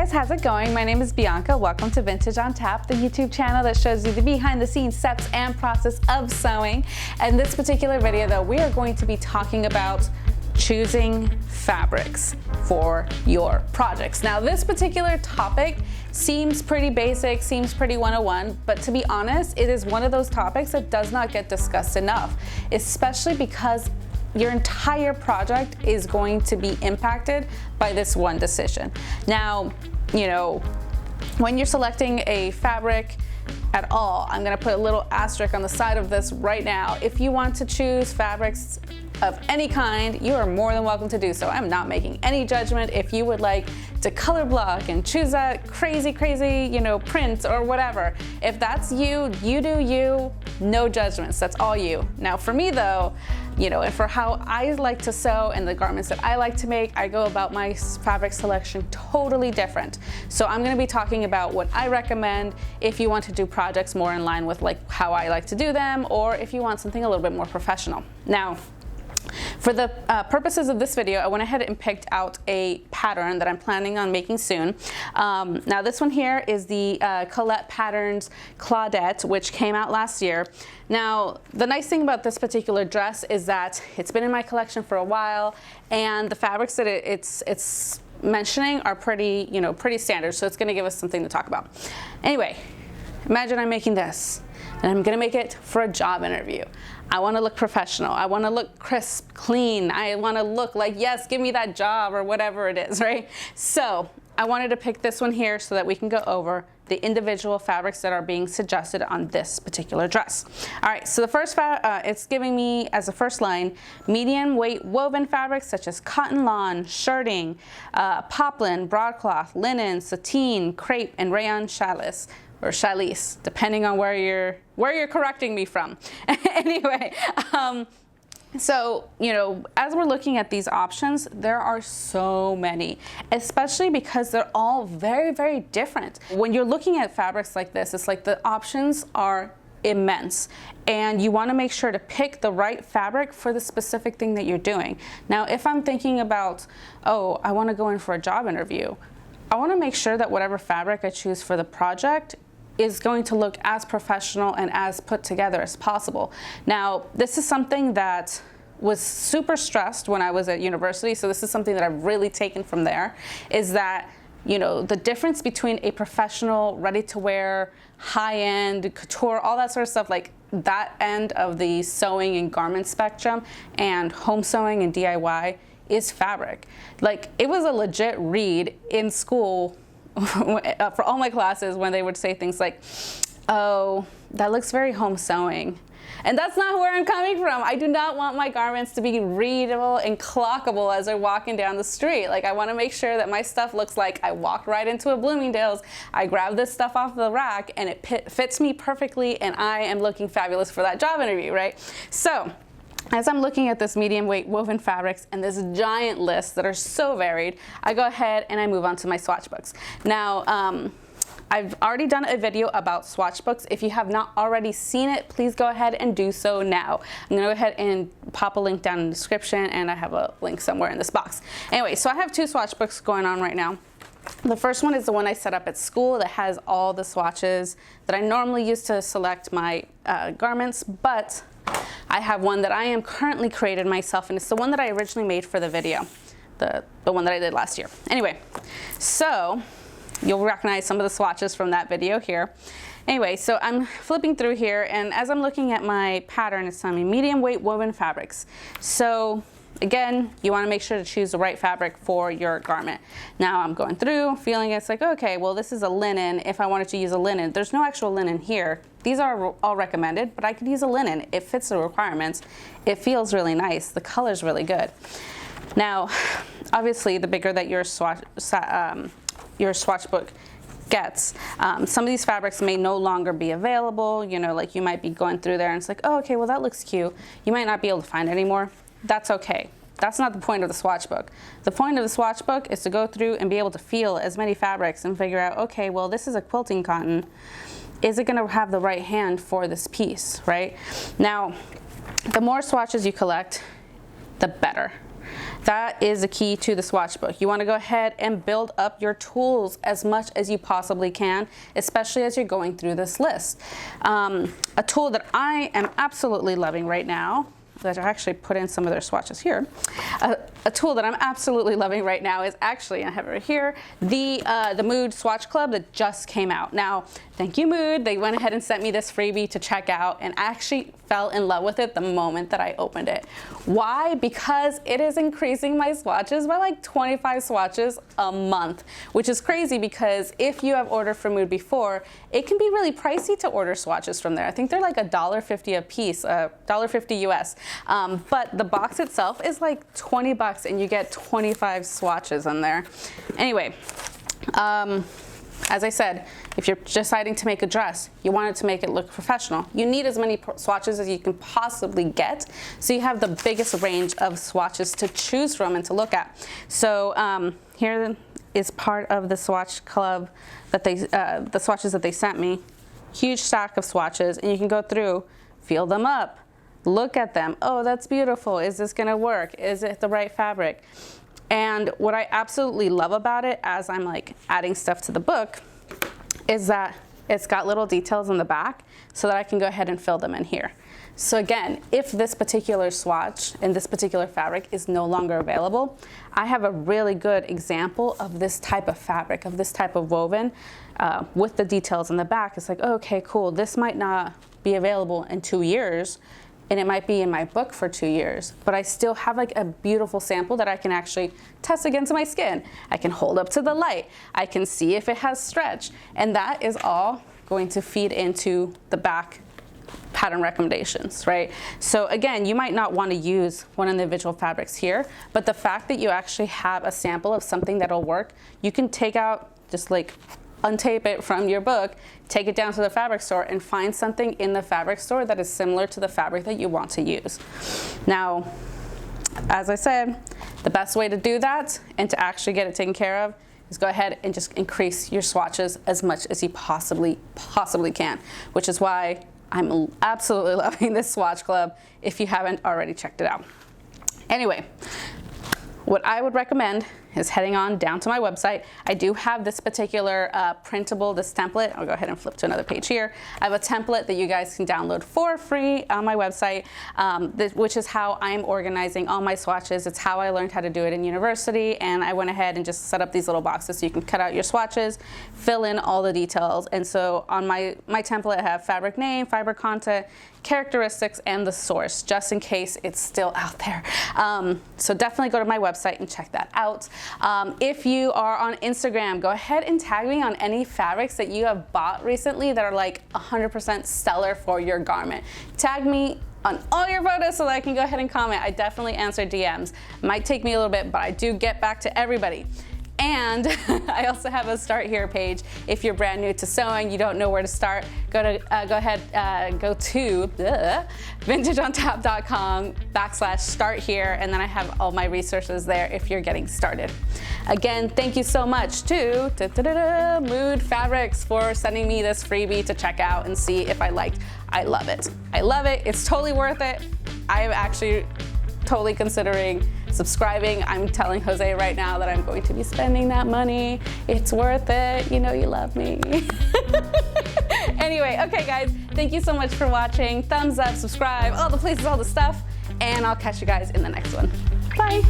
guys, how's it going? My name is Bianca. Welcome to Vintage on Tap, the YouTube channel that shows you the behind the scenes steps and process of sewing. In this particular video though, we are going to be talking about choosing fabrics for your projects. Now this particular topic seems pretty basic, seems pretty 101, but to be honest, it is one of those topics that does not get discussed enough, especially because your entire project is going to be impacted by this one decision. Now, you know, when you're selecting a fabric at all, I'm gonna put a little asterisk on the side of this right now. If you want to choose fabrics of any kind, you are more than welcome to do so. I'm not making any judgment. If you would like to color block and choose that crazy, you know, print or whatever, if that's you, you do you, no judgments, that's all you. Now for me though, you know, and for how I like to sew and the garments that I like to make, I go about my fabric selection totally different. So I'm gonna be talking about what I recommend if you want to do projects more in line with like how I like to do them, or if you want something a little bit more professional. Now, for the purposes of this video, I went ahead and picked out a pattern that I'm planning on making soon. Now this one here is the Colette Patterns Claudette, which came out last year. Now the nice thing about this particular dress is that it's been in my collection for a while, and the fabrics that it's mentioning are pretty, you know, pretty standard, so it's going to give us something to talk about. Anyway, imagine I'm making this, and I'm going to make it for a job interview. I want to look professional. I want to look crisp, clean. I want to look like, yes, give me that job or whatever it is, right? So I wanted to pick this one here so that we can go over the individual fabrics that are being suggested on this particular dress. All right, so the first it's giving me as a first line, medium weight woven fabrics such as cotton lawn, shirting, poplin, broadcloth, linen, sateen, crepe, and rayon challis, or challis, depending on where you're correcting me from. Anyway, so, you know, as we're looking at these options, there are so many, especially because they're all very, very different. When you're looking at fabrics like this, it's like the options are immense, and you want to make sure to pick the right fabric for the specific thing that you're doing. Now, if I'm thinking about, oh, I want to go in for a job interview, I want to make sure that whatever fabric I choose for the project is going to look as professional and as put together as possible. Now, this is something that was super stressed when I was at university, so this is something that I've really taken from there, is that, you know, the difference between a professional, ready-to-wear, high-end, couture, all that sort of stuff, like that end of the sewing and garment spectrum, and home sewing and DIY is fabric. Like, it was a legit read in school for all my classes when they would say things like, oh, that looks very home sewing. And that's not where I'm coming from. I do not want my garments to be readable and clockable as they're walking down the street. Like, I want to make sure that my stuff looks like I walked right into a Bloomingdale's, I grabbed this stuff off the rack, and it fits me perfectly, and I am looking fabulous for that job interview, right? So as I'm looking at this medium weight woven fabrics and this giant list that are so varied, I go ahead and I move on to my Swatch Books. Now, I've already done a video about Swatch Books. If you have not already seen it, please go ahead and do so now. I'm gonna go ahead and pop a link down in the description, and I have a link somewhere in this box. Anyway, so I have two Swatch Books going on right now. The first one is the one I set up at school that has all the swatches that I normally use to select my garments, but I have one that I am currently created myself, and it's the one that I originally made for the video, the one that I did last year. Anyway, so you'll recognize some of the swatches from that video here. Anyway, so I'm flipping through here, and as I'm looking at my pattern, it's telling me medium weight woven fabrics. So again, you want to make sure to choose the right fabric for your garment. Now I'm going through, feeling it's like, okay, well, this is a linen. If I wanted to use a linen, there's no actual linen here. These are all recommended, but I could use a linen. It fits the requirements. It feels really nice. The color's really good. Now, obviously, the bigger that your swatch book gets, some of these fabrics may no longer be available. You know, like you might be going through there and it's like, oh, okay, well, that looks cute. You might not be able to find it anymore. That's okay. That's not the point of the swatch book. The point of the swatch book is to go through and be able to feel as many fabrics and figure out, okay, well, this is a quilting cotton. Is it gonna have the right hand for this piece, right? Now, the more swatches you collect, the better. That is the key to the swatch book. You want to go ahead and build up your tools as much as you possibly can, especially as you're going through this list. A tool that I am absolutely loving right now, that I actually put in some of their swatches here. A tool that I'm absolutely loving right now is actually, I have it right here, the Mood Swatch Club that just came out. Now, thank you, Mood. They went ahead and sent me this freebie to check out, and I actually fell in love with it the moment that I opened it. Why? Because it is increasing my swatches by like 25 swatches a month, which is crazy because if you have ordered from Mood before, it can be really pricey to order swatches from there. I think they're like $1.50 a piece, $1.50 US. But the box itself is like 20 bucks and you get 25 swatches in there. Anyway, as I said, if you're deciding to make a dress, you want it to make it look professional. You need as many swatches as you can possibly get, so you have the biggest range of swatches to choose from and to look at. So here is part of the Swatch Club that the swatches that they sent me. Huge stack of swatches, and you can go through, feel them up, look at them. Oh, that's beautiful. Is this gonna work? Is it the right fabric? And what I absolutely love about it, as I'm like adding stuff to the book, is that it's got little details in the back so that I can go ahead and fill them in here. So again, if this particular swatch and this particular fabric is no longer available, I have a really good example of this type of fabric, of this type of woven with the details in the back. It's like, okay, cool. This might not be available in 2 years, and it might be in my book for 2 years, but I still have like a beautiful sample that I can actually test against my skin. I can hold up to the light. I can see if it has stretch. And that is all going to feed into the back pattern recommendations, right? So again, you might not want to use one of the individual fabrics here, but the fact that you actually have a sample of something that'll work, you can take out, just like untape it from your book, take it down to the fabric store and find something in the fabric store that is similar to the fabric that you want to use. Now, as I said, the best way to do that and to actually get it taken care of is go ahead and just increase your swatches as much as you possibly can, which is why I'm absolutely loving this Swatch Club if you haven't already checked it out. Anyway, what I would recommend is heading on down to my website. I do have this particular printable, this template. I'll go ahead and flip to another page here. I have a template that you guys can download for free on my website, which is how I'm organizing all my swatches. It's how I learned how to do it in university, and I went ahead and just set up these little boxes so you can cut out your swatches, fill in all the details. And so on my template, I have fabric name, fiber content, characteristics, and the source, just in case it's still out there. So definitely go to my website and check that out. If you are on Instagram, go ahead and tag me on any fabrics that you have bought recently that are like 100% stellar for your garment. Tag me on all your photos so that I can go ahead and comment. I definitely answer DMs. Might take me a little bit, but I do get back to everybody. And I also have a Start Here page. If you're brand new to sewing, you don't know where to start, go to vintageontap.com/start here, and then I have all my resources there if you're getting started. Again, thank you so much to Mood Fabrics for sending me this freebie to check out and see if I liked. I love it. I love it. It's totally worth it. I am actually totally considering subscribing. I'm telling Jose right now that I'm going to be spending that money. It's worth it. You know you love me. Anyway, okay guys, thank you so much for watching. Thumbs up, subscribe, all the places, all the stuff, and I'll catch you guys in the next one. Bye.